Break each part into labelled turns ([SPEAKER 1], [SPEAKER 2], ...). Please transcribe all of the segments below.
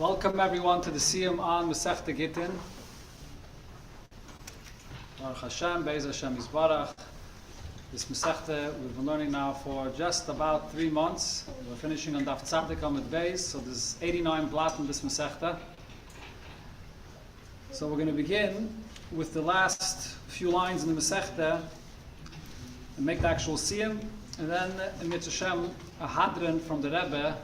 [SPEAKER 1] Welcome everyone to the Siyum on Maseches Gittin. Baruch Hashem, Be'ez Hashem Yisbarach. This Masechta we've been learning now for just about 3 months. We're finishing on Daf Tzadik Amud Beis, so there's 89 blat in this Masechta. So we're going to begin with the last few lines in the Masechta and make the actual Siyum, and then in Mitzvah Hashem a Hadran from the Rebbe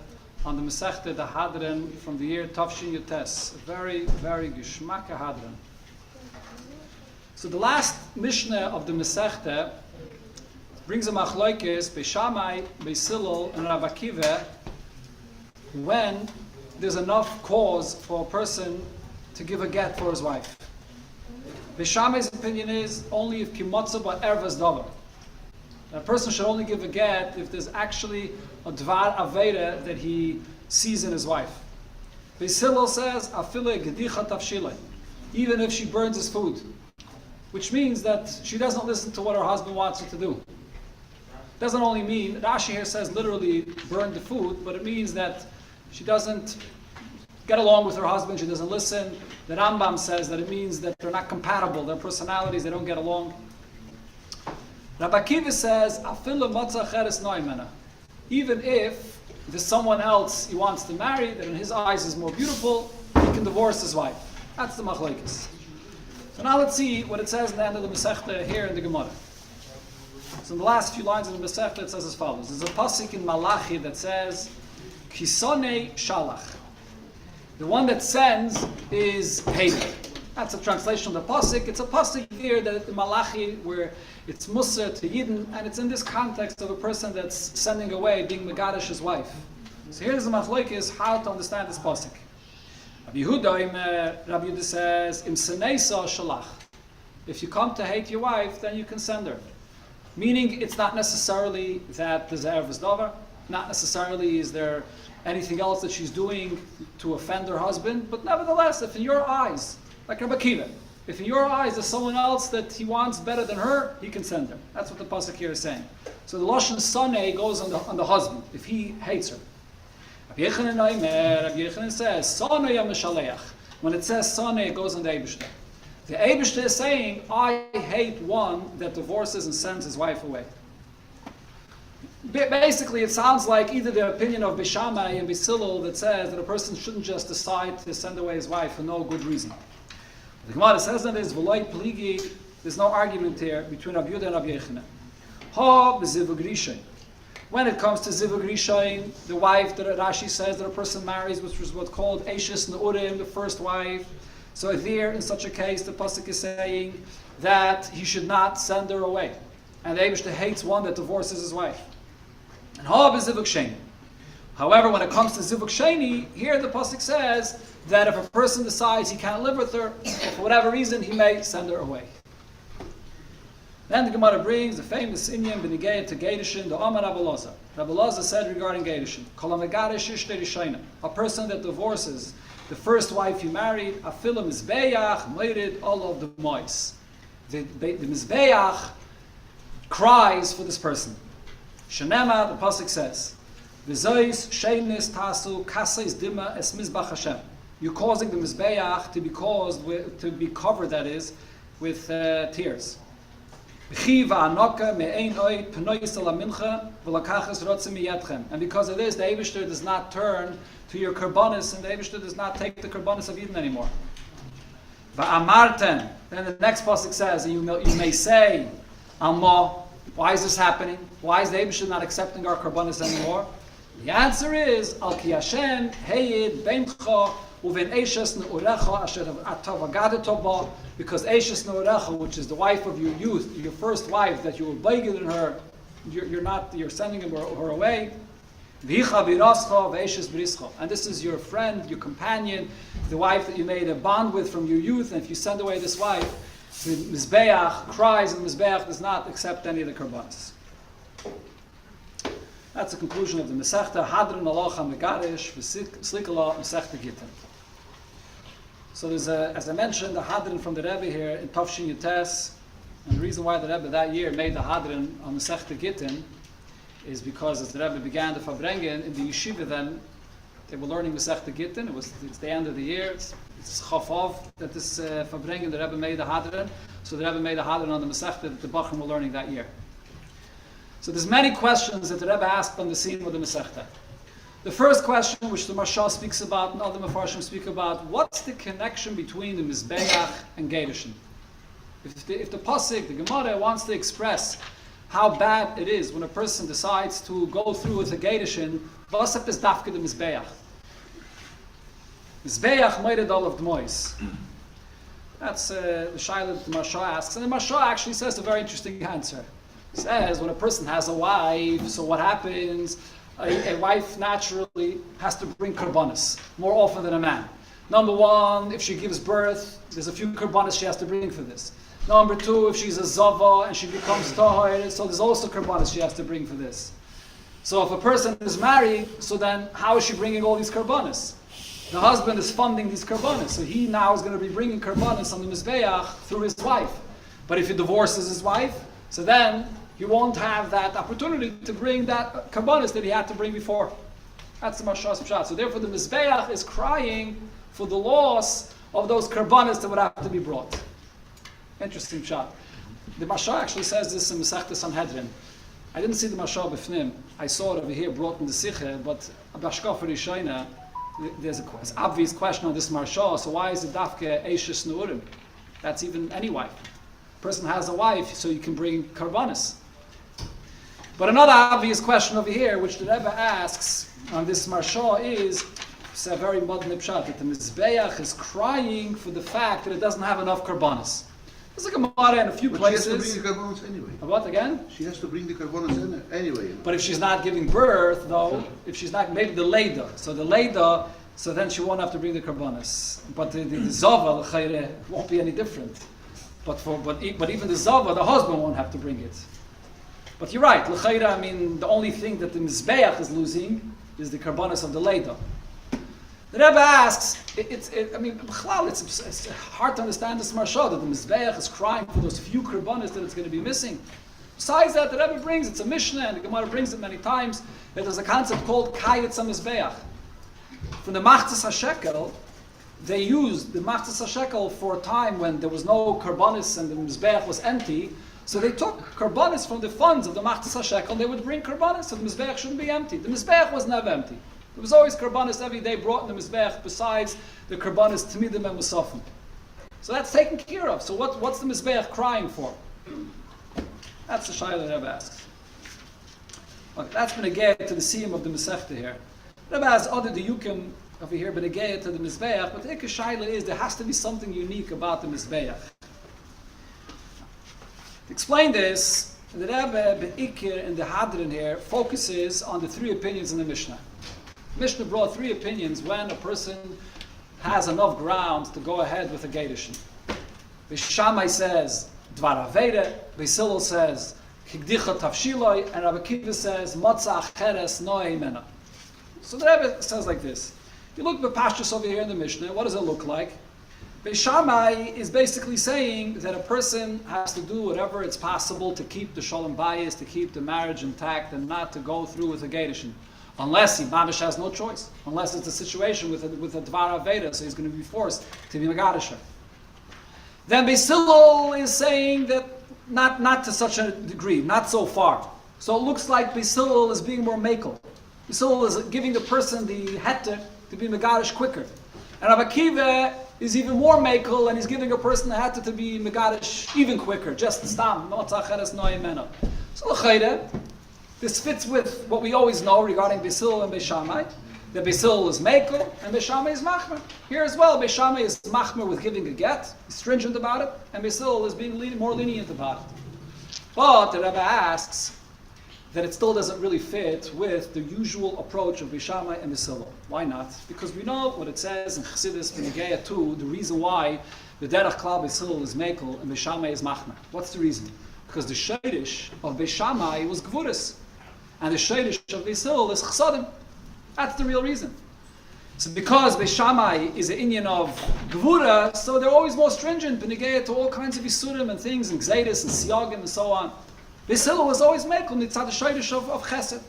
[SPEAKER 1] on the Masechta, the Hadran from the year Tafshin Yutes. A very, very Geschmack Hadran. So the last Mishnah of the Masechta brings a Machlokes Beishamai, Beisilol, and Rav Akiva when there's enough cause for a person to give a get for his wife. Beishamai's opinion is only if Kimotza ba ervas davar. A person should only give a get if there's actually a dvar aveda that he sees in his wife. Fishel says, "Afile gedicha tafshilei," even if she burns his food, which means that she doesn't listen to what her husband wants her to do. Doesn't only mean Rashi here says literally burn the food, but it means that she doesn't get along with her husband. She doesn't listen. The Rambam says that it means that they're not compatible. Their personalities, they don't get along. Rabbi Akiva says, "Afilu matzah cheres noimena," even if there's someone else he wants to marry that in his eyes is more beautiful, he can divorce his wife. That's the machlokes. So now let's see what it says in the end of the Masechta here in the Gemara. So in the last few lines of the Masechta it says as follows. There's a pasuk in Malachi that says, "Kisonei shalach." The one that sends is hated. That's a translation of the pasuk. It's a pasuk here that in Malachi where it's Musa to Yidden, and it's in this context of a person that's sending away, being Megadish his wife. So here's the machlokes how to understand this pasuk. Rabbi Yehuda says, "Im seneisa shalach." If you come to hate your wife, then you can send her. Meaning, it's not necessarily that there's ervas davar, not necessarily is there anything else that she's doing to offend her husband, but nevertheless, if in your eyes, like Rabbi Akiva, if in your eyes there's someone else that he wants better than her, he can send her. That's what the pasuk here is saying. So the lashon sonei goes on the husband if he hates her. Rabbi Yochanan says sonei mishaleach. When it says sonei, it goes on the Eibishter. The Eibishter is saying, I hate one that divorces and sends his wife away. Basically, it sounds like either the opinion of Beishamai and Beisilol that says that a person shouldn't just decide to send away his wife for no good reason. The Gemara says that there's no argument here between Rabbi Yehuda and Rabbi Yochanan. Ha b'zivug rishayin. When it comes to zivug rishayin, the wife that Rashi says that a person marries, which was what's called Eishes Neurim, the first wife. So there, in such a case, the pasuk is saying that he should not send her away, and the Eibishter hates one that divorces his wife. And ha b'zivug sheni. However, when it comes to zivug sheni, here the pasuk says that if a person decides he can't live with her, for whatever reason, he may send her away. Then the Gemara brings the famous Siyum b'negei to Gedishin, the Amar Rabbi Elazar. Rabbi Elazar said regarding Gedishin, Kol ha-megadish ishtei rishayna, a person that divorces the first wife he married, afilu mizbeach, moirid, all of the mois. The mizbeach cries for this person. Shenema, the pasuk says, v'zois sheinis tasu kasais dima es mizbach Hashem. You're causing the mizbeach to be covered, that is, with tears. And because of this, the Eibishter does not turn to your karbonis, and the Eibishter does not take the karbonis of Eden anymore. Then the next pasuk says, you may say, Alma, why is this happening? Why is the Eibishter not accepting our karbonis anymore? The answer is, Al ki Hashem heyid beincha uven eishes neurecha asher atavagadeto ba, because eishes neurecha, which is the wife of your youth, your first wife that you were begging in her, you're sending her away. V'hicha virascha ve'eishes brischa, and this is your friend, your companion, the wife that you made a bond with from your youth. And if you send away this wife, the mizbeach cries, and the mizbeach does not accept any of the karbanos. That's the conclusion of the Masechta Hadran Alocha Megadish V'Slikala Masechta Gittin. So there's as I mentioned, the Hadran from the Rebbe here in Tafshin Yutes, and the reason why the Rebbe that year made the Hadran on Masechta Gittin is because as the Rebbe began the Fabrengen in the yeshiva then, They were learning Masechta Gittin. It's the end of the year. It's Chafov that this Fabringen, the Rebbe made the Hadran. So the Rebbe made the Hadran on the Masechta that the Bachrim were learning that year. So there's many questions that the Rebbe asked on the Siyum of the Masechta. The first question, which the Marsha speaks about and other Mefarshim speak about, what's the connection between the Mizbeach and Gedushin? If the Pasuk, the Gemara, wants to express how bad it is when a person decides to go through with a Gedushin, was is dafke the Mizbeach? Mizbeach meided all of the mois. That's the Shaila that the Marsha asks. And the Marsha actually says a very interesting answer. He says, when a person has a wife, so what happens? A wife naturally has to bring karbanis more often than a man. Number one, if she gives birth, there's a few karbanis she has to bring for this. Number two, if she's a zava and she becomes tahir, so there's also karbanis she has to bring for this. So if a person is married, so then how is she bringing all these karbanis? The husband is funding these karbanis, so he now is going to be bringing karbanis on the mizbeach through his wife. But if he divorces his wife, so then he won't have that opportunity to bring that karbanis that he had to bring before. That's the Marsha's pshat. So therefore the Mizbeach is crying for the loss of those karbanis that would have to be brought. Interesting pshat. The Marsha actually says this in Maseches Hadran. I didn't see the Marsha b'fnim. I saw it over here brought in the Sikha, but Bashka for Rishayna, there's an obvious question on this Marsha. So why is it dafke Eishes Nurim? That's even any wife. Person has a wife, so you can bring karbanis. But another obvious question over here, which the Rebbe asks on this Marsha, is it's a very modern pshat, that the Mizbeach is crying for the fact that it doesn't have enough karbanis. There's a Gemara in a few places.
[SPEAKER 2] She has to bring the karbanis anyway.
[SPEAKER 1] What again?
[SPEAKER 2] She has to bring the karbanis anyway.
[SPEAKER 1] But if she's not giving birth, though, if she's not, maybe the Leda. So the Leda, so then she won't have to bring the karbanis. But the Zava, the Chayre, won't be any different. But even the Zava, the husband won't have to bring it. But you're right, l'chayra, I mean, the only thing that the Mizbeach is losing is the karbanis of the Leda. The Rebbe asks, it's hard to understand this Marsha, that the Mizbeach is crying for those few karbanis that it's going to be missing. Besides that, the Rebbe brings, it's a Mishnah, and the Gemara brings it many times, that there's a concept called Kayetz HaMizbeach. From the Maseches HaShekel, they used the Maseches HaShekel for a time when there was no karbanis and the Mizbeach was empty. So they took karbanis from the funds of the Maseches HaShekel, and they would bring karbanis, so the Mizbeach shouldn't be empty. The Mizbeach was never empty. There was always karbanis every day brought in the Mizbeach, besides the karbanis Tmidim and Musafim. So that's taken care of. So what's the Mizbeach crying for? That's the Shaila Rebbe asks. Okay, that's been a gate to the Siyum of the Masechta here. Rebbe has other diyukim over here, but a gate to the Mizbeach, but the Ikka Shaila is there has to be something unique about the Mizbeach. To explain this, the Rebbe Be'ikir in the Hadran here focuses on the three opinions in the Mishnah. The Mishnah brought three opinions when a person has enough ground to go ahead with a Gedushin. Beishamai says Dvar Aveda, Beisilel says Kigdicha Tavshiloi, and Rabbi Kiva says Matzah Cheres Noe Mena. So the Rebbe says like this. You look at the pashtus over here in the Mishnah, what does it look like? Beishamai is basically saying that a person has to do whatever it's possible to keep the shalom bayis, to keep the marriage intact, and not to go through with a gedushin, unless he mamish has no choice, unless it's a situation with a dvar aveda, so he's going to be forced to be megadisher. Then Beisilel is saying that not to such a degree, not so far. So it looks like Beisilel is being more makel. Beisilel is giving the person the heter to be megadish quicker, and Rabbi Kiva is even more makel, and he's giving a person the heter to be megadish even quicker, just stam, no tzacheres no imena. So l'chayre, this fits with what we always know regarding Beisilel and Beishamai, that Beisilel is makel and Beishamai is machmer. Here as well, Beishamai is machmer with giving a get, he's stringent about it, and Beisilel is being more lenient about it. But the Rebbe asks that it still doesn't really fit with the usual approach of Beishamai and Beisilel. Why not? Because we know what it says in Chassidus B'Negeya 2, the reason why the Derech Klal Beisilel is Mekel and Beishamai is Machmer. What's the reason? Because the Sheidish of Beishamai was Gvuris, and the Sheidish of Beisilel is Chsadim. That's the real reason. So because Beishamai is an inyan of Gvura, so they're always more stringent, B'Negeya to all kinds of Yisurim and things, and Gzeidis and Siyagim and so on. Beisilel was always Mekel, Mitzad the Sheidish of Chesed.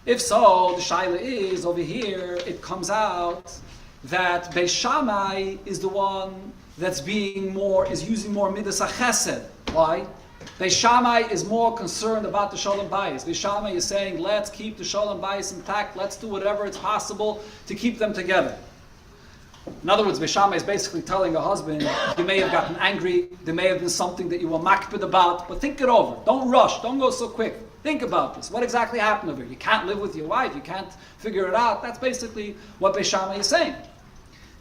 [SPEAKER 1] If so, the shaila is over here. It comes out that Beis Shammai is the one that's using more midas chesed. Why? Beis Shammai is more concerned about the shalom bayis. Beis Shammai is saying, let's keep the shalom bayis intact. Let's do whatever it's possible to keep them together. In other words, Beis Shammai is basically telling a husband, you may have gotten angry, there may have been something that you were makpid about, but think it over. Don't rush. Don't go so quick. Think about this. What exactly happened over here? You can't live with your wife. You can't figure it out. That's basically what Beis Shammai is saying.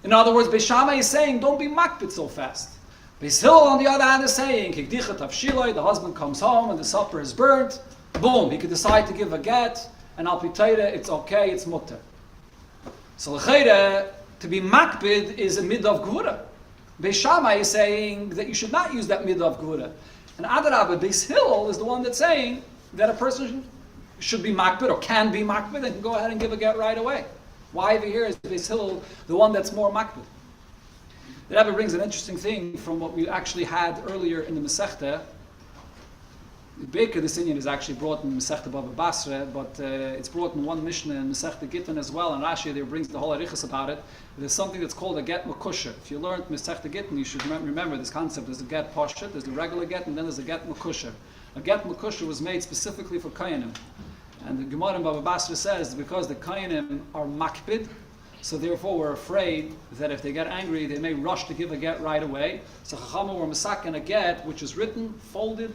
[SPEAKER 1] In other words, Beis Shammai is saying, don't be makpid so fast. Beis Hillel, on the other hand, is saying, the husband comes home and the supper is burnt. Boom, he could decide to give a get, and al pitaira, it's okay, it's mutter. So l'cheira, to be makpid is a mid of gvura. Beis Shammai is saying that you should not use that mid of gvura. And Adarabah, Beis Hillel is the one that's saying that a person should be makpid or can be makpid and can go ahead and give a get right away. Why over here is Beis Hillel the one that's more makpid? The Rebbe brings an interesting thing from what we actually had earlier in the Masechta. The Baker, this Indian is actually brought in Masechta Baba Basra, but it's brought in one Mishnah in Masechta Gittin as well, and Rashi there brings the whole Arichas about it. There's something that's called a get makusha. If you learned Masechta Gittin, you should remember this concept. There's a get poshet, there's the regular get, and then there's a get makusha. A get makusha was made specifically for Kayanim. And the Gemara in Baba Basra says because the Kayanim are makpid, so therefore we're afraid that if they get angry, they may rush to give a get right away. So Chachamim were masakin a get, which is written, folded,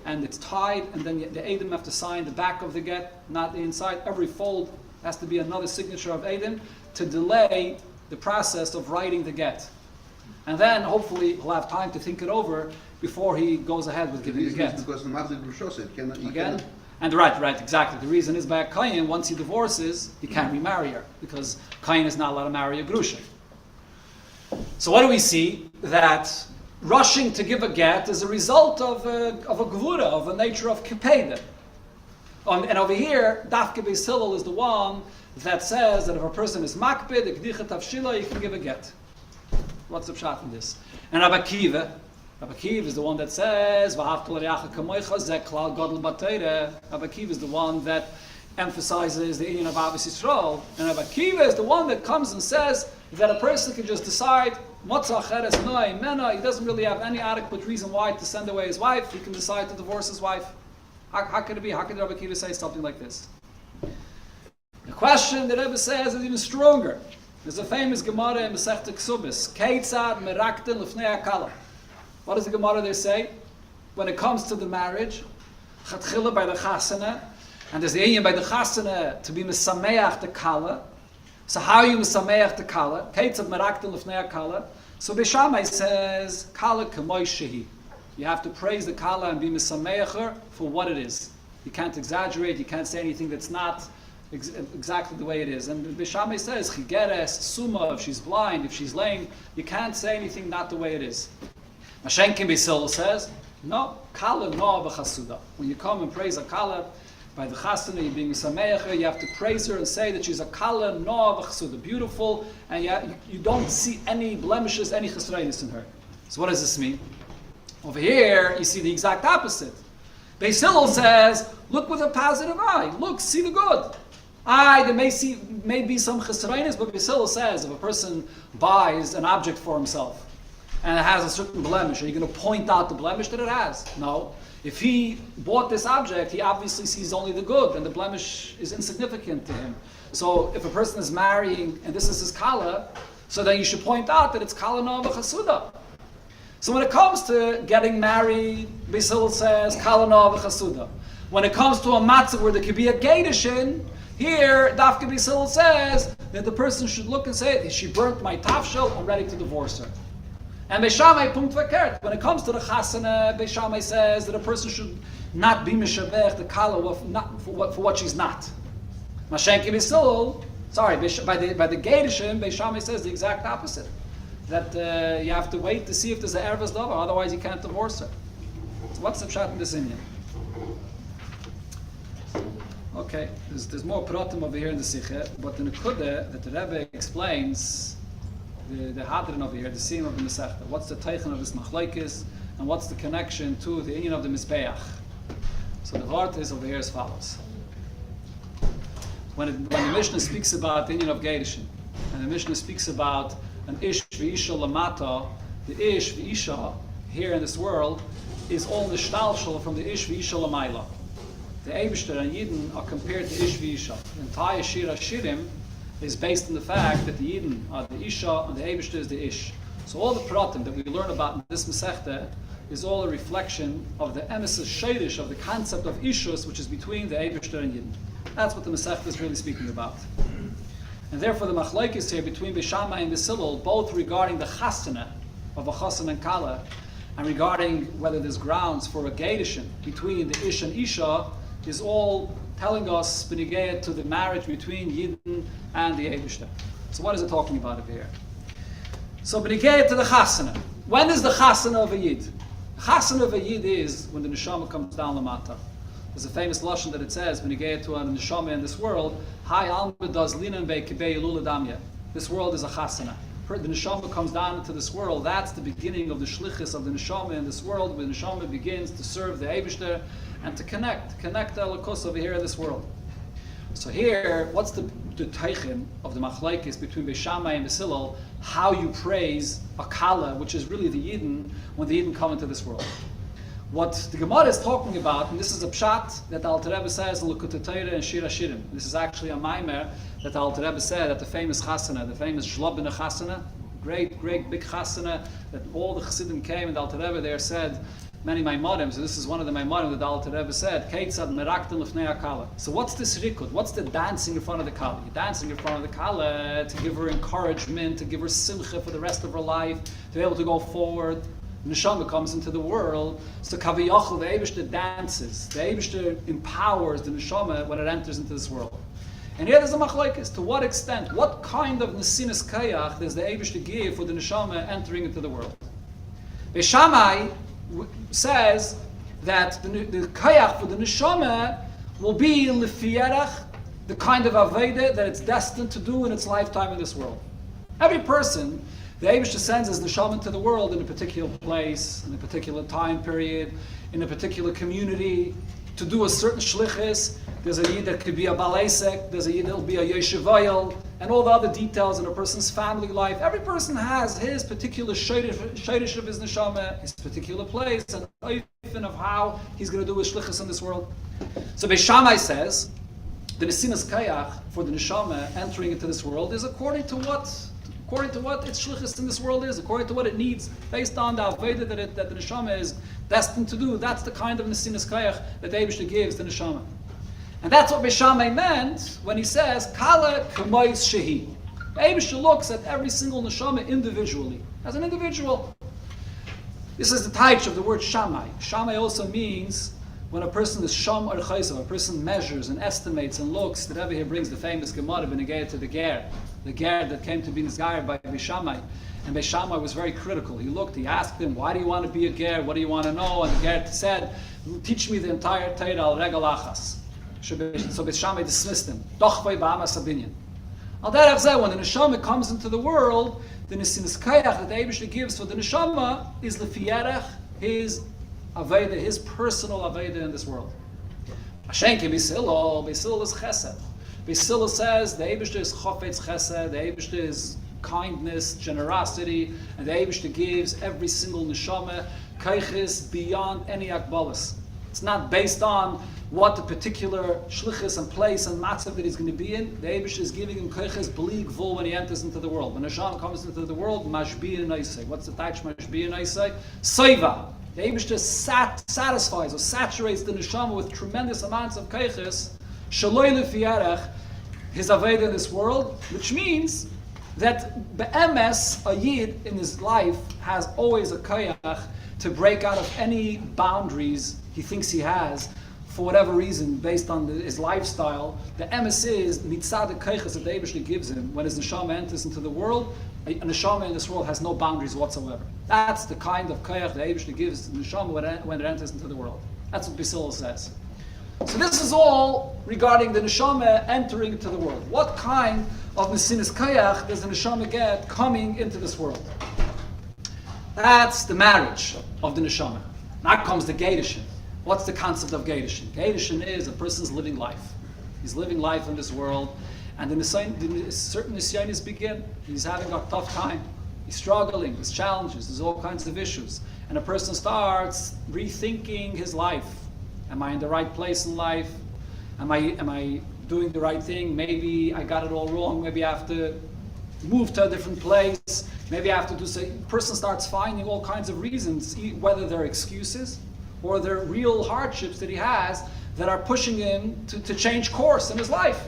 [SPEAKER 1] and it's tied, and then the Edom have to sign the back of the get, not the inside. Every fold has to be another signature of Edom to delay the process of writing the get. And then hopefully he'll have time to think it over before he goes ahead with giving the get.
[SPEAKER 2] Because the Magdalene Brushos said,
[SPEAKER 1] Again? And right, exactly. The reason is by a Kayin, once he divorces, he can't remarry her, because Kayin is not allowed to marry a Grusha. So what do we see? That rushing to give a get is a result of a gvura, of a nature of kipeda. And over here, Dafke Beis Hillel is the one that says that if a person is makpid, ekdichet avshila, you can give a get. What's the pshat in this? And Rabbi Akiva is the one that says, Rabbi Akiva is the one that emphasizes the union of Ahavas Yisrael. And Rabbi Akiva is the one that comes and says that a person can just decide, he doesn't really have any adequate reason why to send away his wife. He can decide to divorce his wife. How could it be? How could Rabbi Akiva say something like this? The question that Rebbe says is even stronger. There's a famous Gemara in Masechta Ksubis. Keitzad merakten lefnei akala. What does the Gemara there say? When it comes to the marriage, chatchila by the chasana, and there's the inyan by the chasana to be mesameach the kala. So how are you mesameach the kala? Keitzad merakten lefnei akala. So Beis Shammai says, kala k'moy shehi. You have to praise the kala and be mesameacher for what it is. You can't exaggerate. You can't say anything that's not exactly the way it is. And Beis Shammai says, chigeres, suma, if she's blind, if she's lame, you can't say anything not the way it is. Mashenkin Beis Hillel says, no, kala no b'chasuda. When you come and praise a kala by the chasana, you're being sameacher, you have to praise her and say that she's a kala no b'chasuda, beautiful, and you don't see any blemishes, any chesreinis in her. So what does this mean? Over here, you see the exact opposite. Beis Hillel says, look with a positive eye. Look, see the good. There may be some chesreinis, but Beis Hillel says if a person buys an object for himself and it has a certain blemish, are you going to point out the blemish that it has? No. If he bought this object, he obviously sees only the good, and the blemish is insignificant to him. So if a person is marrying, and this is his kala, so then you should point out that it's kala no v'chasuda. So when it comes to getting married, Beis Hillel says kala no v'chasuda. When it comes to a matzah where there could be a gedushin, here Dafke Beis Hillel says that the person should look and say, she burnt my tafshel, I'm ready to divorce her. And Beis Shammai punkt verkehrt. When it comes to the chasana, Beis Shammai says that a person should not be mishavech the kala for what she's not. Mashenki Beis Hillel, by the gedushin, Beis Shammai says the exact opposite. That you have to wait to see if there's an ervas davar, otherwise you can't divorce her. So what's the pshat in this inyan? Okay, there's more pratim over here in the Sikha, but in the Kudah that the Rebbe explains the Hadran over here, the Siyum of the Masechta. What's the teichen of this machlokes, and what's the connection to the inyan of the Mizbeach? So the heart is over here as follows. when the Mishnah speaks about the union of Gittin, and the Mishnah speaks about an ish v'isha lamata, the ish v'isha here in this world is all nishtalshal from the ish v'isha lamayla. The Eibishter and Yidden are compared to ish v'isha. The entire Shir HaShirim is based on the fact that the Yidden are the isha and the Eibishter is the ish. So all the pratim that we learn about in this Masechta is all a reflection of the emes shadish of the concept of ishus, which is between the Eibishter and Yidden. That's what the Masechta is really speaking about. And therefore the machlokes here between Beis Shammai and Beis Hillel, both regarding the chasana of a chasan and kala, and regarding whether there's grounds for a gedushin between the ish and isha, is all telling us benigayat to the marriage between Yidden and the Eibishter. So what is it talking about over here? So benigayat to the chasana. When is the chasana of a Yid? The chasana of a Yid is when the neshama comes down lamata. There's a famous lashon that it says, benigayat to a neshama in this world, Hai alma does linan be kibei damya. This world is a chasana. The neshama comes down into this world. That's the beginning of the shlichus of the neshama in this world, where the neshama begins to serve the Eibishter and to connect the Elokus over here in this world. So here, what's the teichin of the machlokes between Beis Shammai and Beis Hillel? How you praise a kala, which is really the Yidden, when the Yidden come into this world. What the Gemara is talking about, and this is a pshat that the Alter Rebbe says in Likutei Torah and Shir HaShirim. This is actually a maimer that the Alter Rebbe said at the famous chasana, the famous Shlobina chasana, great big chasana that all the Chassidim came, and the Alter Rebbe there said many Maimorim. So this is one of the Maimorim that the Alter Rebbe said, Keitzad meraktem lefnei hakala. So what's this rikud? What's the dancing in front of the kala? You're dancing in front of the kala to give her encouragement, to give her simcha for the rest of her life, to be able to go forward. Neshama comes into the world, so Kaviyachal, the Eibishter dances. The Eibishter empowers the Neshama when it enters into this world. And here there's a machlokes. To what extent, what kind of Nesinas Kayach does the Eibishter give for the Neshama entering into the world? Beis Shammai says that the Kayach for the Neshama will be Lefiyerach, the kind of Aveda that it's destined to do in its lifetime in this world. Every person, the Eibishter sends his neshama into the world in a particular place, in a particular time period, in a particular community, to do a certain shlichus. There's a Yid that could be a Balaisek, there's a Yid that will be a Yeshivayel, and all the other details in a person's family life. Every person has his particular shaydish of his neshama, his particular place, and oifen of how he's going to do his shlichus in this world. So Beis Shammai says, the Nesinas Kayach for the neshama entering into this world is according to what its shlichus in this world is, according to what it needs, based on the Aveda that the neshama is destined to do. That's the kind of Nesinas Kayach that the Eibishter gives the neshama. And that's what Beis Shammai meant when he says, Kala k'mois shehi. The Eibishter looks at every single neshama individually, as an individual. This is the type of the word Shammai. Shammai also means when a person is sham or chayzav, a person measures and estimates and looks. The Rebbe here brings the famous Gemara v'negayah to the ger that came to be nizgayer by Beis Shammai. And Beis Shammai was very critical. He looked, he asked him, why do you want to be a ger? What do you want to know? And the ger said, teach me the entire Torah al regel achas. So Beis Shammai dismissed him. Dochvay ba'amas habinyan. Al derech zeh, when the neshama comes into the world, the nesinas kayach that the Eibishter gives for the neshama is lefiyerech, his Aveda, his personal Aveda in this world. Ashenke Beis Hillel is chesed. Beis Hillel says the Eibishter is chofetz chesed, the Eibishter is kindness, generosity, and the Eibishter gives every single neshama kayches beyond any akbalas. It's not based on what the particular shlichus and place and matzav that he's going to be in. The Eibishter is giving him kayches b'li gvul when he enters into the world. When neshama comes into the world, mashbiya naisei. What's the touch mashbiya naisei? Soiva. The Eibishter satisfies or saturates the neshama with tremendous amounts of kayches, shaloi lefiyarech, his aveda in this world, which means that be'emes, a yid in his life has always a kayach to break out of any boundaries he thinks he has for whatever reason, based on his lifestyle. The emes is mitzad the kayches that the Eibishter gives him when his neshama enters into the world. A neshama in this world has no boundaries whatsoever. That's the kind of kayach the Eibishter gives the neshama when it enters into the world. That's what Beis Hillel says. So this is all regarding the neshama entering into the world. What kind of nesinas kayach does the neshama get coming into this world? That's the marriage of the neshama. Now comes the gedushin. What's the concept of gedushin? Gedushin is a person's living life. He's living life in this world, and the certain nisyanis begin. He's having a tough time. He's struggling. There's challenges. There's all kinds of issues, and a person starts rethinking his life. Am I in the right place in life? Am I doing the right thing? Maybe I got it all wrong. Maybe I have to move to a different place. Maybe I have to do something. The person starts finding all kinds of reasons, whether they're excuses or they're real hardships that he has that are pushing him to change course in his life.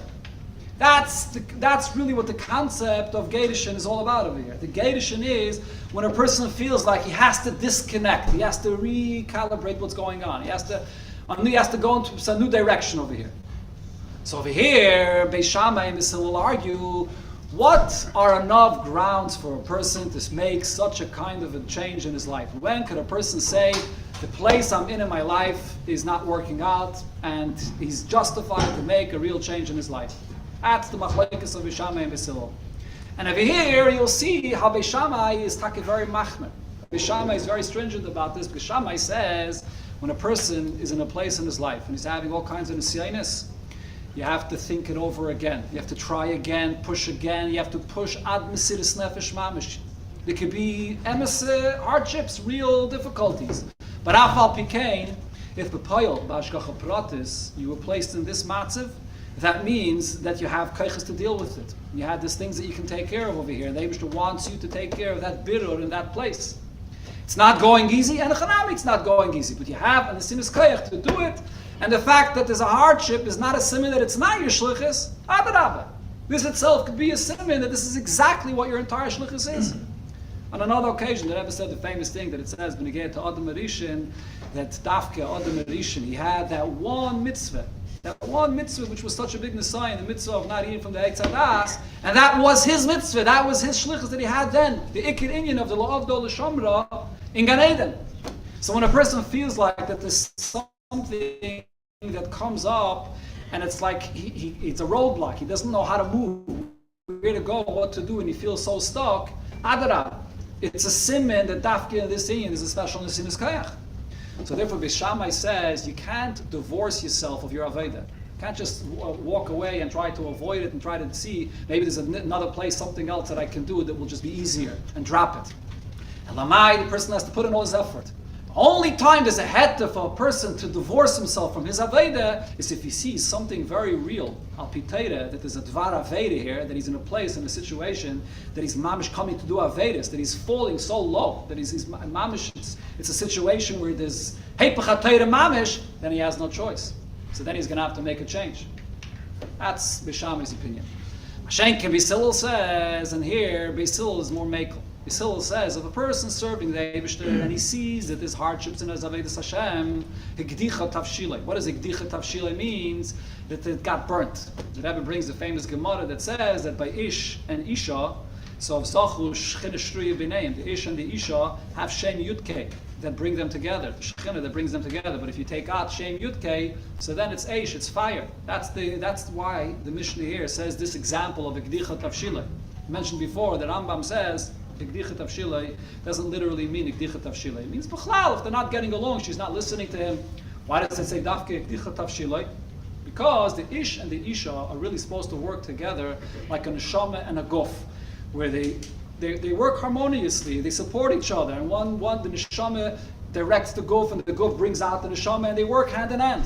[SPEAKER 1] That's really what the concept of Gittin is all about over here. The Gittin is when a person feels like he has to disconnect, he has to recalibrate what's going on. He has to go into a new direction over here. So over here, Beis Shammai and Fishel will argue, what are enough grounds for a person to make such a kind of a change in his life? When could a person say, the place I'm in my life is not working out, and he's justified to make a real change in his life? That's the Maseches of Beis Shammai and Fishel. And over here, you'll see how Beis Shammai is very machmer. Beis Shammai is very stringent about this. Beis Shammai says, when a person is in a place in his life, and he's having all kinds of nisyanis, you have to think it over again. You have to try again, push again. You have to push ad mesiras nefesh mamish. There could be hardships, real difficulties. But afal pikein, if b'poyel b'ashgacha pratis, you were placed in this matziv, that means that you have kaiches to deal with it. You have these things that you can take care of over here, and the Eibishter wants you to take care of that birur in that place. It's not going easy, and it's not going easy, but you have an asimis koyach to do it. And the fact that there's a hardship is not a siman that it's not your shlichus. Adarabah. This itself could be a siman that this is exactly what your entire shlichus is. On another occasion, the Rebbe said the famous thing that it says, when you get to Adam Arishin, that Dafke Adam Arishin, he had that one mitzvah which was such a big nisayon, the mitzvah of not eating from the Eitz Hadas, and that was his mitzvah, that was his shlichus that he had then, the ikir inyan of the La'avdo L'Shomra in Gan Eden. So when a person feels like that there's something that comes up, and it's like it's a roadblock, he doesn't know how to move, where to go, what to do, and he feels so stuck, Adarab, it's a siman that dafke in this inyan is a special nisinus kayach. So therefore, Beis Shammai says you can't divorce yourself of your Aveda. You can't just walk away and try to avoid it and try to see, maybe there's another place, something else that I can do that will just be easier, and drop it. And Lamai, the person has to put in all his effort. The only time there's a heter for a person to divorce himself from his Aveda is if he sees something very real, al pitera, that there's a dvar Aveda here, that he's in a place, in a situation, that he's mamish coming to do Avedas, that he's falling so low, that he's mamish, it's a situation where there's heipach HaTorah mamish, then he has no choice. So then he's going to have to make a change. That's Beis Shammai's opinion. Mashenkin Fishel says, and here Fishel is more makel. Fishel says, if a person serving the Eibishter and he sees that there's hardships in his Avodas Hashem, Gittin tavshilei. What does Gittin tavshilei means? That it got burnt. The Rebbe brings the famous Gemara that says that by Ish and Isha, so V'zachu Shechina Shruya B'neim, the Ish and the Isha have Shem Yudke that bring them together, Shechina that brings them together. But if you take out Shem Yudke, so then it's Ish, it's fire. That's why the Mishnah here says this example of a Gittin tavshilei. Mentioned before, the Rambam says Gittin tavshilei doesn't literally mean Gittin tavshilei. It means b'chlal, if they're not getting along, she's not listening to him. Why does it say dafke Gittin tavshilei? Because the Ish and the Isha are really supposed to work together like a neshama and a guf, where they work harmoniously, they support each other, and one the neshama directs the guf, and the guf brings out the neshama, and they work hand in hand.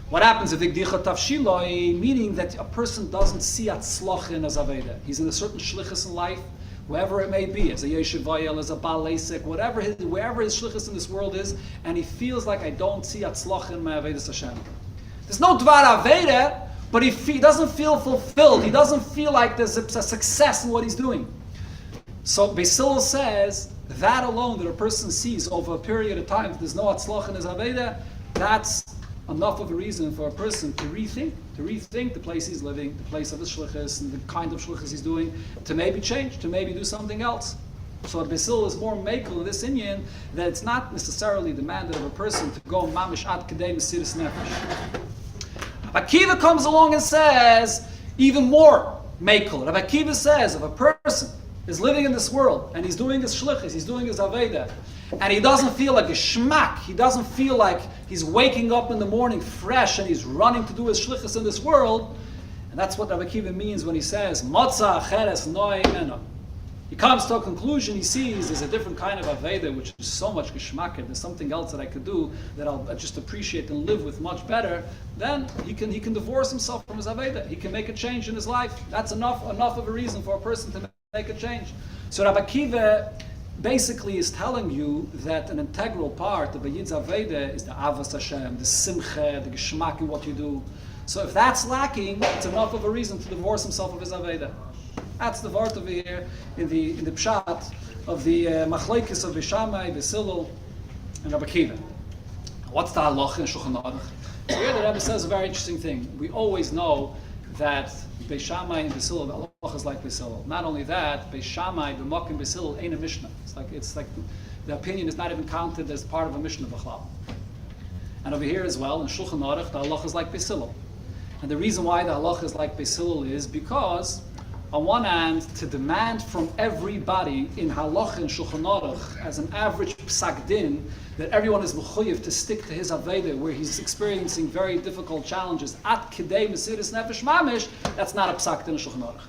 [SPEAKER 1] What happens if the Gittin tavshilei, meaning that a person doesn't see atzlach in his aveda? He's in a certain shlichus in life, wherever it may be, as a yeshiv vayel, as a bal leisek, wherever his shlichus in this world is, and he feels like I don't see atzlach in my Avedas Hashem. There's no dvar Aveda, but he doesn't feel fulfilled. He doesn't feel like there's a success in what he's doing. So Fishel says that alone, that a person sees over a period of time, if there's no atzlach in his Aveda, that's enough of a reason for a person to rethink the place he's living, the place of his shlichus, and the kind of shlichus he's doing, to maybe change, to maybe do something else. So Fishel is more makel in this inyan, that it's not necessarily demanded of a person to go mamish ad kedei mesiras nefesh. Rabbi Akiva comes along and says even more makel. Rabbi Akiva says if a person is living in this world and he's doing his shlichus, he's doing his aveda, and he doesn't feel like a shmak, he doesn't feel like he's waking up in the morning fresh and he's running to do his shlichus in this world, And that's what Rabbi Akiva means when he says, Motza cheres noi eno. He comes to a conclusion, he sees there's a different kind of Aveda, which is so much geschmacker, there's something else that I could do that I'll just appreciate and live with much better. Then he can divorce himself from his Aveda. He can make a change in his life. That's enough of a reason for a person to make a change. So Rabbi Akiva basically is telling you that an integral part of a Yid's Aveda is the Avas Hashem, the Simcha, the geschmack in what you do. So if that's lacking, it's enough of a reason to divorce himself of his Aveda. That's the word over here in the pshat of the machlekes of Beishamai, Fishel, and Rabbi Akiva. What's the halacha in Shulchan Aruch? So here the Rebbe says a very interesting thing. We always know that Beishamai and Fishel, the halacha is like Fishel. Not only that, Beishamai, the Mok and Fishel ain't a Mishnah. It's like the opinion is not even counted as part of a Mishnah b'chlal. And over here as well in Shulchan Aruch, the halacha is like Fishel. And the reason why the halacha is like Fishel is because on one hand, to demand from everybody in Halach and Shulchan Aruch as an average psak din that everyone is mechuyev to stick to his Aveda where he's experiencing very difficult challenges at Kidei Mesiris Nefesh Mamish, that's not a psak din in Shulchan Aruch.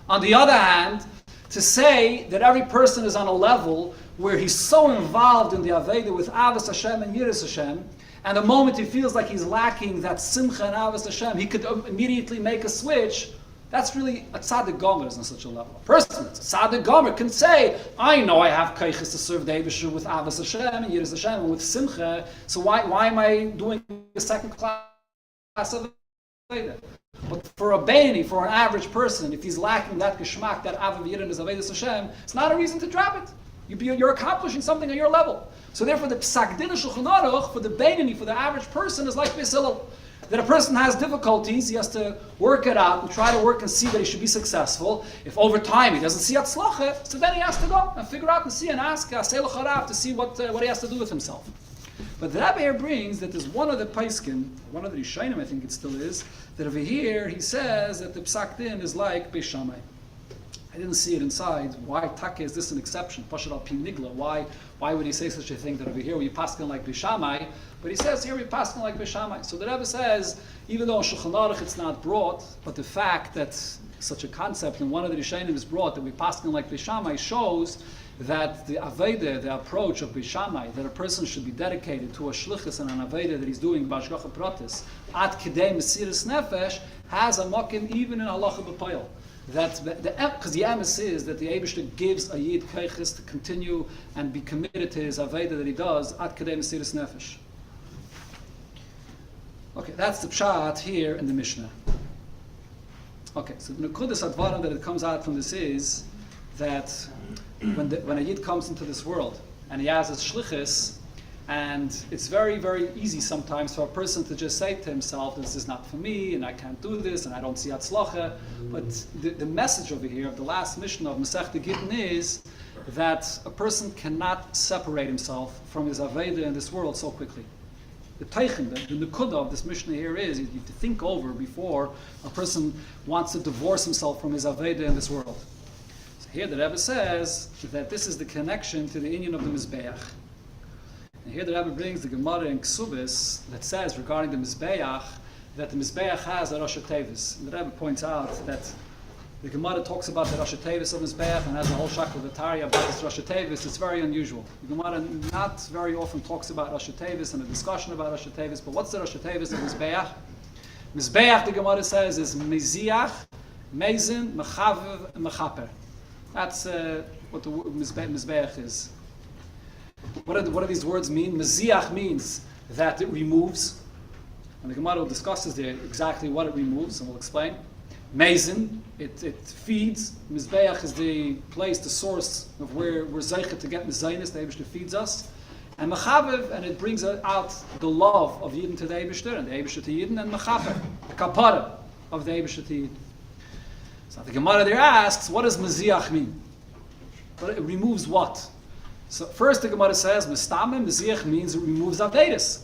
[SPEAKER 1] On the other hand, to say that every person is on a level where he's so involved in the Aveda with Avos Hashem and Yiras Hashem, and the moment he feels like he's lacking that Simcha and Avos Hashem, he could immediately make a switch. That's really a tzaddik gomer is on such a level. A person that's a tzaddik gomer can say, I know I have kaiches to serve the Eibusher with Avos Hashem and Yiras Hashem and with Simcha, so why am I doing a second class of Aveda? But for a Beni, for an average person, if he's lacking that geschmack, that Avav Yirin is Avedis Hashem, it's not a reason to drop it. You're accomplishing something on your level. So therefore the Psak Din Shulchan Aruch for the Beni, for the average person, is like Fishel. That a person has difficulties, he has to work it out and try to work and see that he should be successful. If over time he doesn't see Atzlacha, so then he has to go and figure out and see and ask Asel Charav to see what he has to do with himself. But the Rabbi here brings that there's one of the Paiskin, one of the Rishonim I think it still is, that over here he says that the Psak Din is like Beis Shammai. I didn't see it inside. Why Taka is this an exception? Pashat al Pi Nigla. Why would he say such a thing that over here we paskin like Beis Shammai? But he says here we paskin like Beis Shammai. So the Rebbe says, even though in Shulchan Aruch it's not brought, but the fact that such a concept in one of the Rishonim is brought that we paskin like Beis Shammai shows that the Aveda, the approach of Beis Shammai, that a person should be dedicated to a shlichus and an Aveda that he's doing b'ashgacha pratis at kidei mesiras nefesh has a mokim even in halacha b'poil. That because the emes is that the Eibishter gives a yid keiches to continue and be committed to his aveda that he does at kadei mesiras nefesh. Okay, that's the pshat here in the Mishnah. Okay, so the nekudas advarim that it comes out from this is that when a yid comes into this world and he has his shlichus, and it's very, very easy sometimes for a person to just say to himself, this is not for me, and I can't do this, and I don't see Atzlacha. But the message over here of the last Mishnah of Maseches Gittin is that a person cannot separate himself from his Aveda in this world so quickly. The Teichen, the Nekuda of this Mishnah here is you have to think over before a person wants to divorce himself from his Aveda in this world. So here the Rebbe says that this is the connection to the inyan of the Mizbeach. And here the Rebbe brings the Gemara in Ksubis that says regarding the Mizbeach that the Mizbeach has a Rosh Tevis. And the Rebbe points out that the Gemara talks about the Rosh Tevis of Mizbeach and has a whole shakla v'tarya about this Rosh Tevis. It's very unusual. The Gemara not very often talks about Rosh Tevis and a discussion about Rosh Tevis, but what's the Rosh Tevis of Mizbeach? Mizbeach, the Gemara says, is Meziach, Mezin, Mechaviv, and Mechaper. That's what the Mizbeach is. What do these words mean? Meziach means that it removes. And the Gemara discusses there exactly what it removes, and we'll explain. Mezin, it feeds. Mizbeach is the place, the source of where we're zeichet to get mezainis, the Eibishter feeds us. And Mechaviv, and it brings out the love of Yidden to the Eibishter, and the Eibishter to Yidden, and Mechaper, the kapara of the Eibishter to Yidden. So the Gemara there asks, what does Meziach mean? But it removes what? So first the Gemara says, Mistamim, Meziach means it removes Avedis.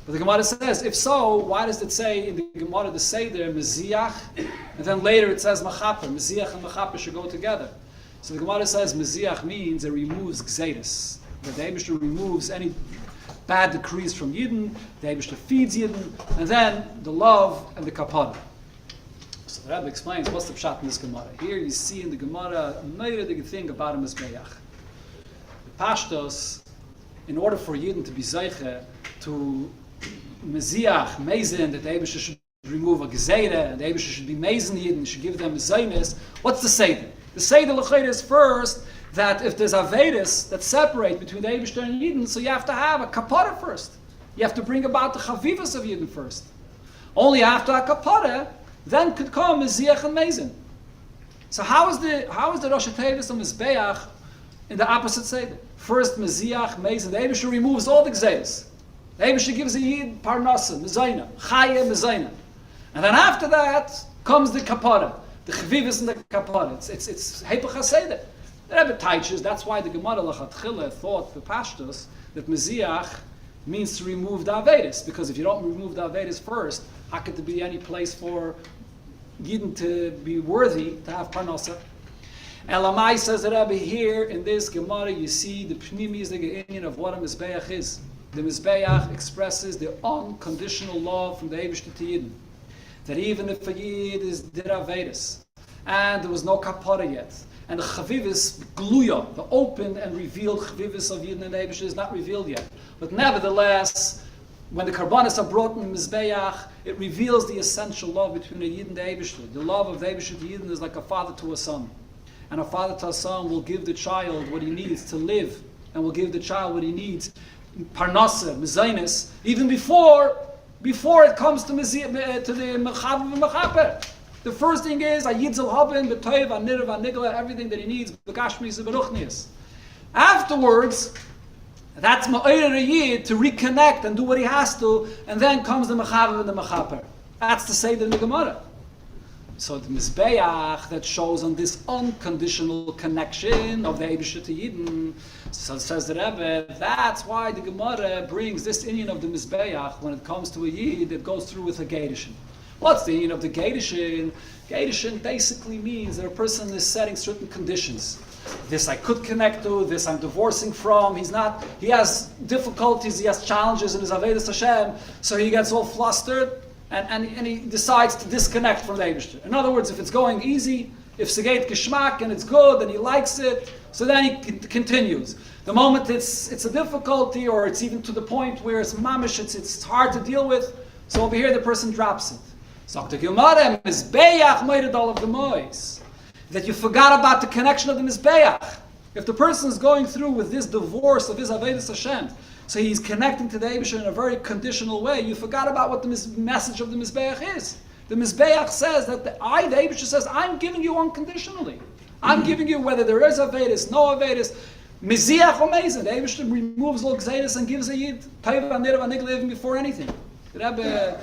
[SPEAKER 1] But the Gemara says, if so, why does it say in the Gemara the Seder, Meziach, and then later it says Mechaper? Meziach and Mechaper should go together. So the Gemara says Meziach means it removes Gzeiris. That the Eibishter removes any bad decrees from Yidden, the Eibishter feeds Yidden, and then the love and the kapara. So the Rebbe explains what's the pshat in this Gemara. Here you see in the Gemara a meidig thing about a Mizbeach. The Pashtos, in order for Yidden to be zeiche, to Meziach, Mezen, that the Eibusher should remove a Gezeire, and the Eibusher should be Mezen Yidden, should give them a Zaynis. What's the Seder? The Seder L'chayr is first that if there's Avedis that separate between the Eibusher and Yidden, so you have to have a Kapara first. You have to bring about the Chavivas of Yidden first. Only after a Kapara, then could come Meziach and Mezen. So how is the Rosh Hashanah of Mizbeach in the opposite Seder? First Meziach, Mezen, the Eibusher removes all the Gezeiros. The Eibusher gives a Yid Parnasa, Mezayna, Chaya, Mezayna. And then after that comes the Kapara, the Chavivas and the Kapara. It's Hepech HaSeder. The Rebbe teaches, that's why the Gemara Lachatchila thought, the Pashtus, that Meziach means to remove the Avedis, because if you don't remove the Avedis first, how could there be any place for Yidden to be worthy to have Parnasa? Elamai says the Rebbe here in this Gemara, you see the Pnimis, the Ge'inyan of what a Mizbeach is. The Mizbeach expresses the unconditional love from the Eibishter to Yidden. That even if a Yid is Dir Avedis, and there was no Kapara yet, and the Chavivis Gluya, the open and revealed Chavivis of Yidden and Eibishter is not revealed yet. But nevertheless, when the Karbanis are brought in the Mizbeach, it reveals the essential love between the Yid and the Eibishter. The love of the Eibishter to Yidden is like a father to a son. And a father to a son will give the child what he needs to live, and will give the child what he needs, Parnasa, Mezainis, even before it comes to the Mechav and Mechaper. The first thing is, a Yid zal haben, b'toiv, a nigla, everything that he needs, b'gashmis, b'ruchnias. Afterwards, that's ma'oyer a Yid to reconnect and do what he has to, and then comes the Mechav and the Mechaper. That's the Seder in the Gemara. So the Mizbeach that shows on this unconditional connection of the Eibusher to Yidden, so says the Rebbe, that's why the Gemara brings this inyan of the Mizbeach when it comes to a Yid that goes through with a Gedishin. What's the inyan of the Gedishin? Gedishin basically means that a person is setting certain conditions. This I could connect to, this I'm divorcing from, he has difficulties, he has challenges in his Avedis Hashem, so he gets all flustered, and he decides to disconnect from the Eibishter. In other words, if it's going easy, if Segeit Geschmack and it's good and he likes it, so then he continues. The moment it's a difficulty or it's even to the point where it's mamish, it's hard to deal with, so over here the person drops it. So the Gemara Mizbeach moeded all of the mois. That you forgot about the connection of the Mizbeach. If the person is going through with this divorce of his Avedis Hashem, so he's connecting to the Eibusher in a very conditional way, you forgot about what the message of the Mizbeach is. The Mizbeach says that the Eibusher says, I'm giving you unconditionally. I'm giving you whether there is Avedis, no Avedis, Miziach or Mezen. The Eibusher removes all Gzeiris and gives a Yid, Taiva Nirav Anigla even before anything. The Rebbe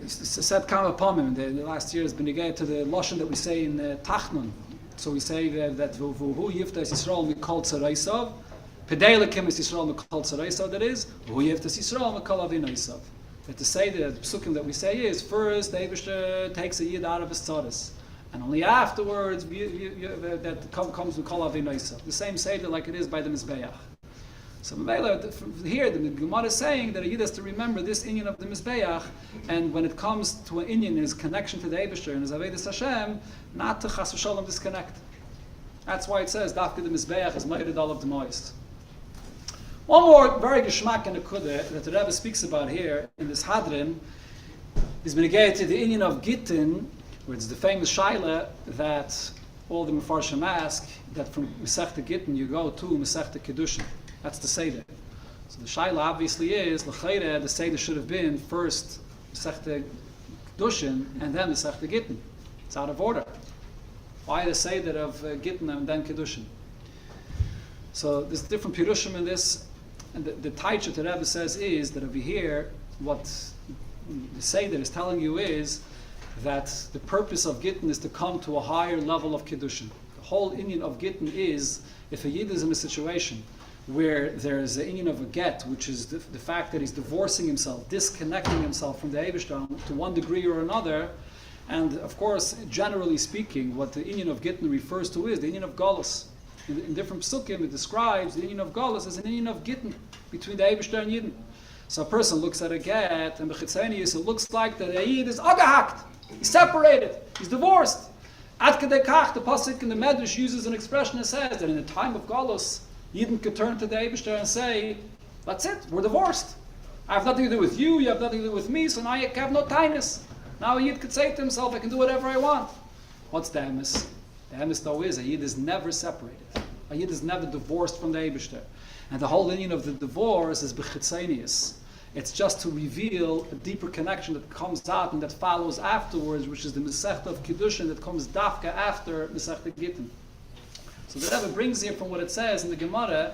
[SPEAKER 1] said Kama Pomim, the last year has been again to the Lashon that we say in Tachnun. So we say that Vuhu Yifta Yisrael Mikol Tzaraisav, Pedelekim is Yisrael Mikol Tzaraisav, that is, Vuhu Yifta Yisrael Mikol Avinaisav. That to say the psukim that we say is, first the Eibusher takes a Yid out of his tzaras, and only afterwards that comes Mikol Avinaisav. The same Seder like it is by the Mizbeach. So here the Gemara is saying that a Yid has to remember this inyan of the Mizbeach, and when it comes to an inyan, his connection to the Eibusher and his Avedis Hashem, not to Chas v'Shalom disconnect. That's why it says, Dafka the Mizbeach is ma'ided all of the moist. One more very geschmack and nekuda that the Rebbe speaks about here in this Hadran is benegated to the inyan of Gittin, where it's the famous shaila that all the Mefarshim ask, that from Masechta Gittin you go to Masechta Kedushin. That's the Seder. So the shaila obviously is, l'chayre, the Seder should have been first Masechta Kedushin and then Masechta Gittin. It's out of order. Why the Seder of Gittin and then Kedushin? So there's different Pirushim in this, and the Taich that the Rebbe says is that over here, what the Seder is telling you is that the purpose of Gittin is to come to a higher level of Kedushin. The whole inyan of Gittin is, if a Yid is in a situation where there's an inyan of a get, which is the fact that he's divorcing himself, disconnecting himself from the Eibishter to one degree or another, and of course, generally speaking, what the inyan of Gittin refers to is the inyan of Galus. In different psukim, it describes the inyan of Galus as an inyan of Gittin, between the Eibishter and Yidden. So a person looks at a get, and b'chitzenius, it looks like that the Yid is agahakt. He's separated. He's divorced. Ad kedei kach, the pasuk in the Medrash uses an expression that says that in the time of Galus, Yidden could turn to the Eibishter and say, that's it, we're divorced. I have nothing to do with you have nothing to do with me, so now I have no tightness. Now a Yid could say to himself, I can do whatever I want. What's the emes? The emes though is, a Yid is never separated. A Yid is never divorced from the Eibishter. And the whole meaning of the divorce is bechitzenius. It's just to reveal a deeper connection that comes out and that follows afterwards, which is the Masechta of Kiddushin that comes dafka after Masechta Gittin. So the Rebbe brings here from what it says in the Gemara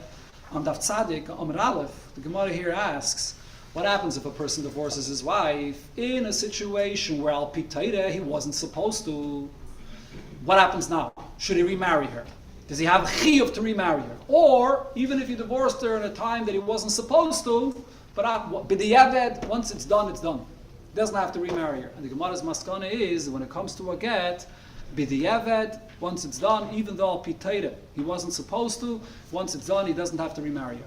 [SPEAKER 1] on Daf Tzadik, Amr Aleph. The Gemara here asks, what happens if a person divorces his wife in a situation where al pi Torah he wasn't supposed to? What happens now? Should he remarry her? Does he have chiyuv to remarry her? Or even if he divorced her in a time that he wasn't supposed to, but b'diavad, once it's done, it's done. He doesn't have to remarry her. And the Gemara's maskana is, when it comes to a get, b'diavad, once it's done, even though al pi Torah he wasn't supposed to, once it's done, he doesn't have to remarry her.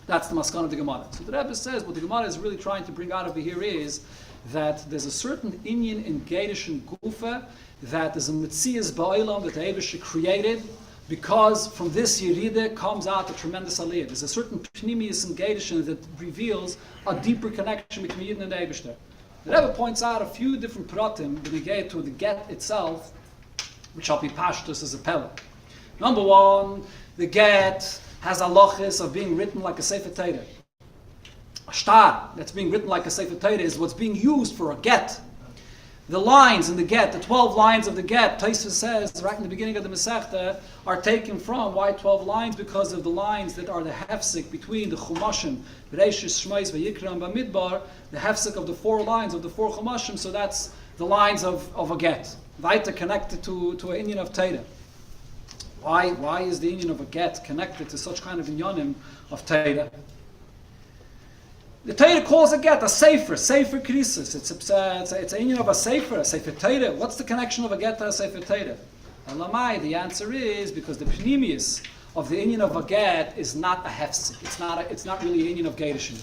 [SPEAKER 1] That's the maskana of the Gemara. So the Rebbe says what the Gemara is really trying to bring out over here is that there's a certain inyan in Gedish and Gufa that there's a Metzias Ba'olam that the Eibusha created, because from this Yerida comes out a tremendous aliyah. There's a certain Pnimius and Gedish that reveals a deeper connection between Yidden and the Eibusha. The Rebbe points out a few different pratim that negate to the get itself, which shall be pashtus as a pella. Number one, the get has halachis of being written like a Sefer Torah. A shtar that's being written like a Sefer Torah is what's being used for a get. The lines in the get, the 12 lines of the get, Tosfos says right in the beginning of the Masechta, are taken from, why 12 lines? Because of the lines that are the hefsek between the Chumashim, Bereishis, Shmais, Vayikra, and Bamidbar, the hefsek of the 4 lines of the 4 Chumashim, so that's the lines of a get. Vaita connected to an inyan of Torah. Why is the inyan of a get connected to such kind of inyanim of Torah? The Torah calls a get a sefer krisis. It's an inyan of a sefer Torah. What's the connection of a get to a sefer Torah? Elamai, the answer is because the pnimius of the inyan of a get is not a hefsek. It's not really an inyan of gedushin.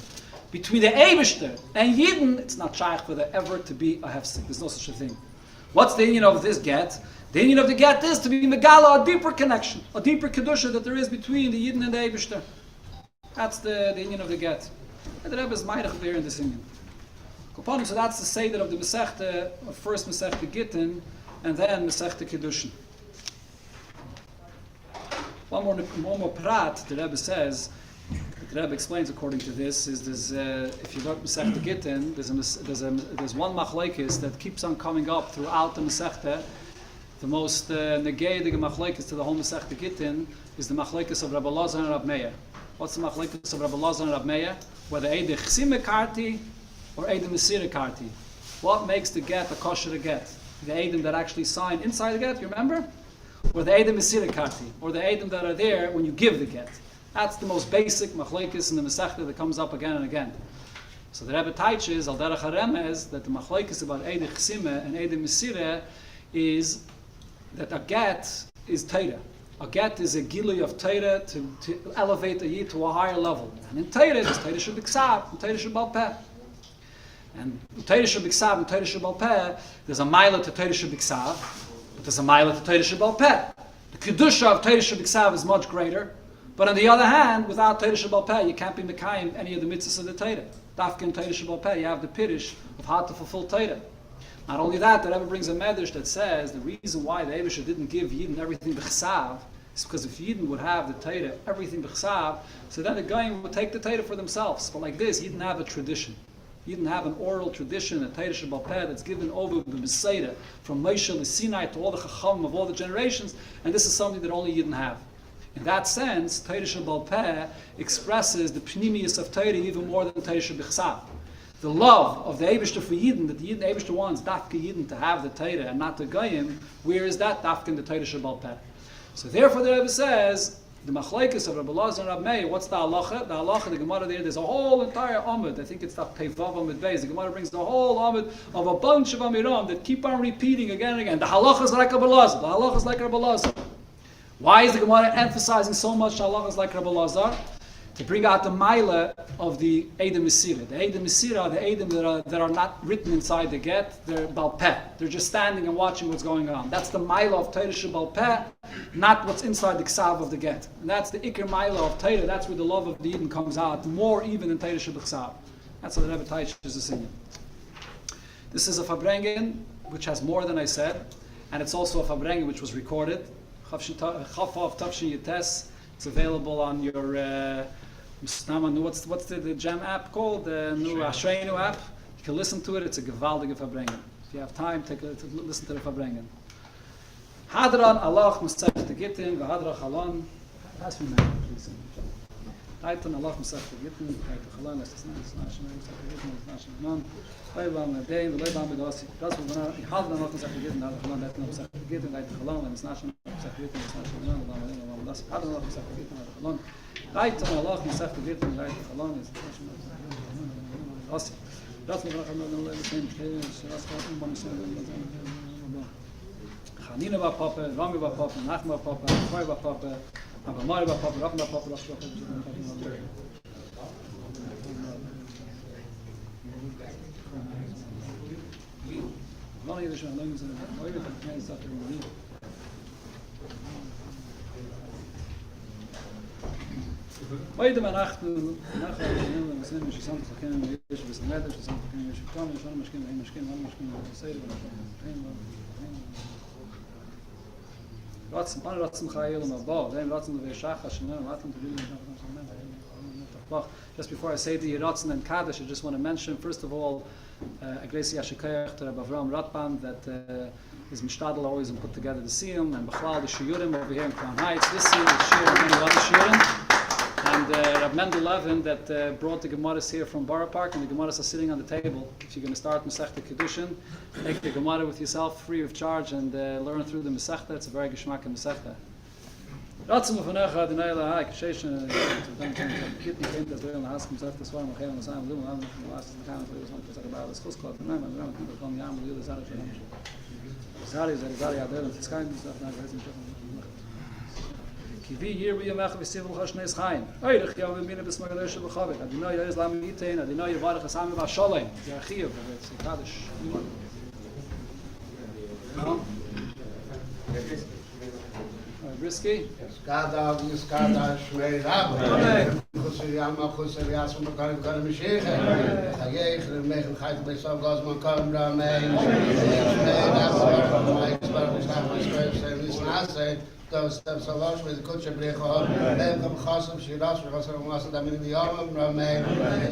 [SPEAKER 1] Between the Eibishter and Yidden, it's not shaykh for there ever to be a hefsek. There's no such a thing. What's the inyan of this get? The inyan of the get is to be megala, a deeper connection, a deeper kedusha that there is between the Yidden and the Eibishter. That's the inyan of the get. And the Rebbe is meidig there in this inyan. So that's the seder of the Masechta, first Masechta Gittin, and then Masechta Kiddushin. One more prat, the Rebbe says, the Rebbe explains according to this, is if you look Masechta Gittin, there's one machlekes that keeps on coming up throughout the Masechta. The most negeidige machlekes to the whole Masechta Gittin is the machlekes of Rabbi Lazar and Rabbi Meir. What's the machlekes of Rabbi Lazar and Rabbi Meir? Whether Eide Chsime Karti or Eide Mesire Karti. What makes the get a kosher get? The Eidim that actually sign inside the get, you remember? Or the Eide Mesire Karti, or the Eidim that are there when you give the get. That's the most basic machlekes in the Masechta that comes up again and again. So the Rebbe teaches al derech haremez that the machlekes about Eide Chsime and Eide Mesire is that a get is Torah. A get is a gilui of Torah to elevate a yid to a higher level. And in Torah, there's Torah Shebiksav, and Torah Shebal Peh. And Torah Shebiksav and Torah Shebal Peh, there's a mila to Torah Shebiksav, but there's a mila to Torah Shebal Peh. The Kedusha of Torah Shebiksav is much greater, but on the other hand, without Torah Shebal Peh, you can't be Mekayim any of the mitzvahs of the Torah. Dafka in Torah Shebal Peh, you have the Pirish of how to fulfill Torah. Not only that, the Rebbe brings a medrash that says the reason why the Eibusha didn't give Yidden everything b'chsav is because if Yidden would have the Torah, everything b'chsav, so then the Goyim would take the Torah for themselves. But like this, Yidden have a tradition. Yidden have an oral tradition, a Torah Shebal Peh that's given over b'Meseira from Moshe to Sinai to all the Chacham of all the generations, and this is something that only Yidden have. In that sense, Torah Shebal Peh expresses the pnimius of Torah even more than Torah Shebechsav. The love of the Eibishter for Yidden, that the Eibishter wants Dafka Yidden to have the Torah and not the Goyim, where is that Dafka in the Torah Shebal Peh? So therefore the Rebbe says, the machlekes of Rabbi Lazar and Rabbi Meir, what's the halacha? The halacha, the Gemara there's a whole entire Amud, I think it's that Peivav Amud Beis, the Gemara brings the whole Amud of a bunch of Amiram that keep on repeating again and again. The halacha is like Rabbi Lazar, the halacha is like Rabbi Lazar. Why is the Gemara emphasizing so much the halacha is like Rabbi Lazar? to bring out the Maila of the Eidem Mesira. The Eidem Mesira are the Eidem that are not written inside the get, they're Balpeh. They're just standing and watching what's going on. That's the Maila of Torah Balpeh, not what's inside the Ksav of the get. And that's the Iker Maila of Torah, that's where the love of the Eden comes out, more even in Torah Ksav. That's what the Rebbe teaches us in. This is a Fabrengen, which has more than I said, and it's also a Fabrengen which was recorded. Chaf of Tafshin Yates. It's available on your what's the Gem app called? The new Ashreinu app. You can listen to it. It's a gewaldige Fabrengen. If you have time, listen to the Fabrengen. Hadran Allah Maseches Gittin v'Hadran Chalon. Pass me now, please. Hadran Allah Maseches Gittin v'Hadran Chalon. Let's just not. Leibam Dein, Leibam Bedosi. Das was Hadran Allah Maseches Gittin, Hadran Chalon, Hadran Maseches Gittin, Hadran Chalon, and it's not. Das Hadran Allah Maseches Gittin, Hadran Chalon. Hadran Allah Maseches Gittin, Hadran Chalon is. Das was Chanina war Papa, Rami war Papa, Nachman war Papa, Choi war Papa, Abamari war Papa, Rachman war Papa, Rachman war Papa. Wanneer je dus een lang zijn, hoor je dat het mij staat er niet. Beide mijn achten, nachher we zijn dus samen gekomen, we zijn met dus samen gekomen, we kwamen dus aan misschien, Ratzim Chayil Mabah, then Ratzim Veshacha Shanel, Ratzim Just before I say the Ratzim and Kaddish, I just want to mention, first of all, Agresi Ashikayach to Rabbi Avram Ratban, that is Mishtadel always and put together the Siyum, and Bechlal the Shiyurim over here in Crown Heights, this Siyum, the Shiyur, and many other Shiyurim. And Rab Mendel Levin that brought the Gemaras here from Borough Park, and the Gemaras are sitting on the table. If you're going to start Masechta Kedushin, take the Gemara with yourself free of charge and learn through the Masechta. It's a very geschmack in Masechta. Ratzim u'fanecha Adonai Elohai k'sheshen Gittin came to Israel and asked himself to swear Machel and Masayim Lum and the last of the time for this one to about this Chus Klot and Ram and Ram and Kom Yam and Yud Zari Zari Adel and Tzkaim and stuff. Kivi here we are making civil Hashnes Chaim. Oirich Yom Mina Bismagalesh B'Chavit. Adonai Yislam Yitain. Adonai Yivarech Hasam V'Shalom. Yachiv. It's a Kaddish. Brisky.
[SPEAKER 3] Skada, Skada, Shmei Rabbi. Chusser Yama, Chusser Yasum, Makarim, Karim, Shechem. Chagech, Mechel, Chayt, Beisav, Gazman, Karim, Ramein. Shmei Rabbi, Mike, Spark, Shach, Square, Service, Nase. Das Savash with Kutsche Brecha, Lev Khasam Shiras, Khasam Masad Amin Yom, Ramein,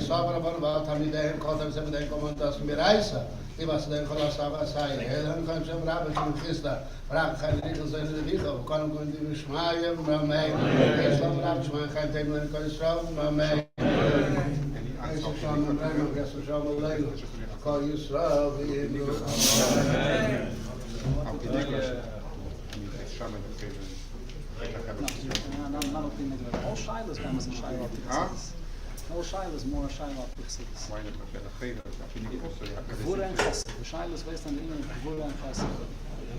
[SPEAKER 3] Sabra Ban Tamideh, Kotam Seven Commandas Miraisa. He was then Khalasava Sai, Helen Khansam Rabbi Khista, Rab Khan Riddles and the Riddle, Konam Gundi Shmayam, Ramein, Islam Rabshman Khantem and Konsram, Ramein. I saw some Ramein, yes, Shama Lego, call you Srav,
[SPEAKER 1] All Shiloh's man was a Shiloh Pixies. All Shiloh's more a Shiloh Pixies. Gvura and Chesed. The Shiloh's based on the English Gvura and Chesed.